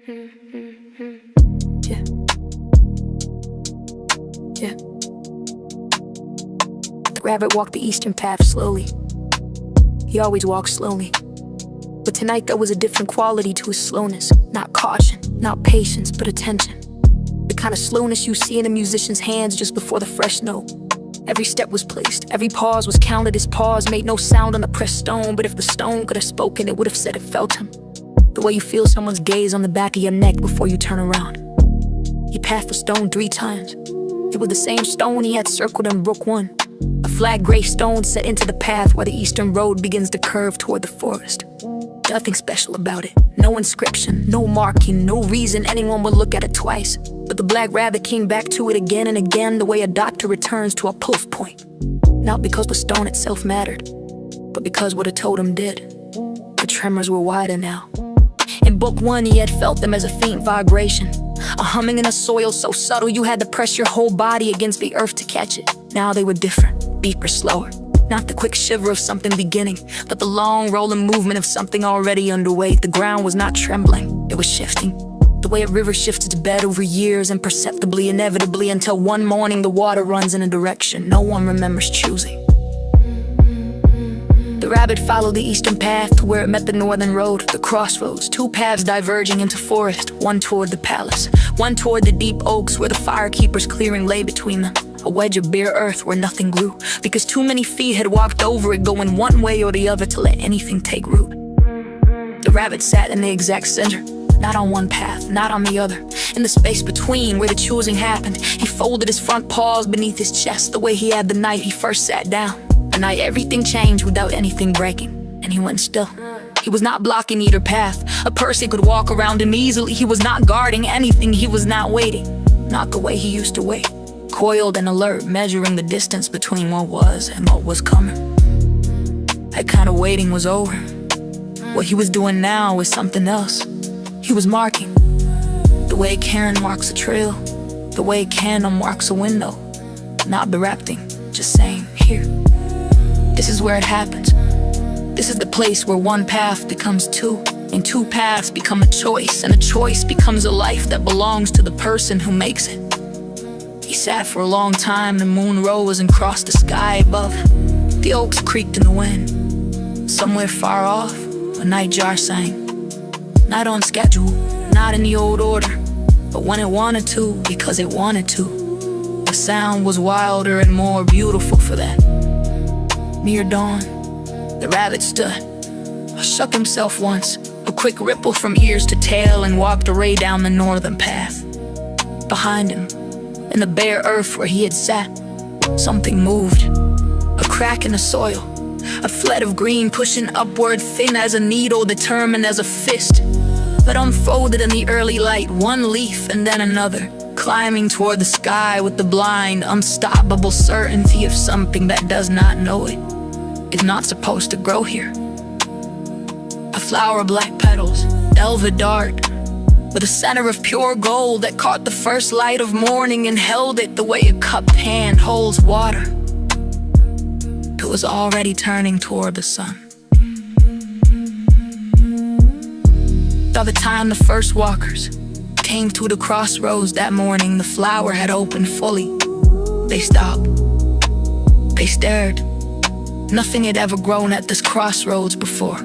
Yeah. Yeah. The rabbit walked the eastern path slowly. He always walked slowly. But tonight there was a different quality to his slowness. Not caution, not patience, but attention. The kind of slowness you see in a musician's hands just before the fresh note. Every step was placed, every pause was counted. His pause made no sound on the pressed stone, but if the stone could have spoken, it would have said it felt him. The way you feel someone's gaze on the back of your neck before you turn around. He passed the stone 3 times. It was the same stone he had circled in Brook 1. A flat gray stone set into the path where the eastern road begins to curve toward the forest. Nothing special about it. No inscription, no marking, no reason anyone would look at it twice. But the black rabbit came back to it again and again, the way a doctor returns to a pulse point. Not because the stone itself mattered, but because what it told him did. The tremors were wider now. In Book 1, he had felt them as a faint vibration, a humming in a soil so subtle you had to press your whole body against the earth to catch it. Now they were different, deeper, slower. Not the quick shiver of something beginning, but the long rolling movement of something already underway. The ground was not trembling, it was shifting. The way a river shifts its bed over years, imperceptibly, inevitably, until one morning the water runs in a direction no one remembers choosing. The rabbit followed the eastern path to where it met the northern road, the crossroads, 2 paths diverging into forest, one toward the palace, one toward the deep oaks where the Firekeeper's clearing lay between them. A wedge of bare earth where nothing grew, because too many feet had walked over it, going one way or the other to let anything take root. The rabbit sat in the exact center, not on one path, not on the other. In the space between where the choosing happened, he folded his front paws beneath his chest the way he had the night he first sat down. The night everything changed without anything breaking, and he went still. He was not blocking either path. A person could walk around him easily. He was not guarding anything. He was not waiting, not the way he used to wait. Coiled and alert, measuring the distance between what was and what was coming. That kind of waiting was over. What he was doing now was something else. He was marking. The way Karen marks a trail, the way Candle marks a window. Not directing, just saying, here. This is where it happens. This is the place where one path becomes 2, and 2 paths become a choice, and a choice becomes a life that belongs to the person who makes it. He sat for a long time. The moon rose and crossed the sky above. The oaks creaked in the wind. Somewhere far off, a nightjar sang. Not on schedule, not in the old order, but when it wanted to, because it wanted to. The sound was wilder and more beautiful for that. Near dawn, the rabbit stood, shook himself once, a quick ripple from ears to tail, and walked away down the northern path. Behind him, in the bare earth where he had sat, something moved. A crack in the soil, a flood of green pushing upward, thin as a needle, determined as a fist. But unfolded in the early light, one leaf and then another, climbing toward the sky with the blind, unstoppable certainty of something that does not know it. It's not supposed to grow here. A flower of black petals, velvet dark, with a center of pure gold that caught the first light of morning and held it the way a cupped hand holds water. It was already turning toward the sun. By the time the first walkers came to the crossroads that morning, the flower had opened fully. They stopped. They stared. Nothing had ever grown at this crossroads before.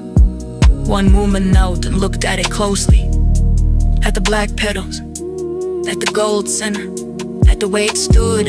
One woman knelt and looked at it closely. At the black petals, at the gold center, at the way it stood.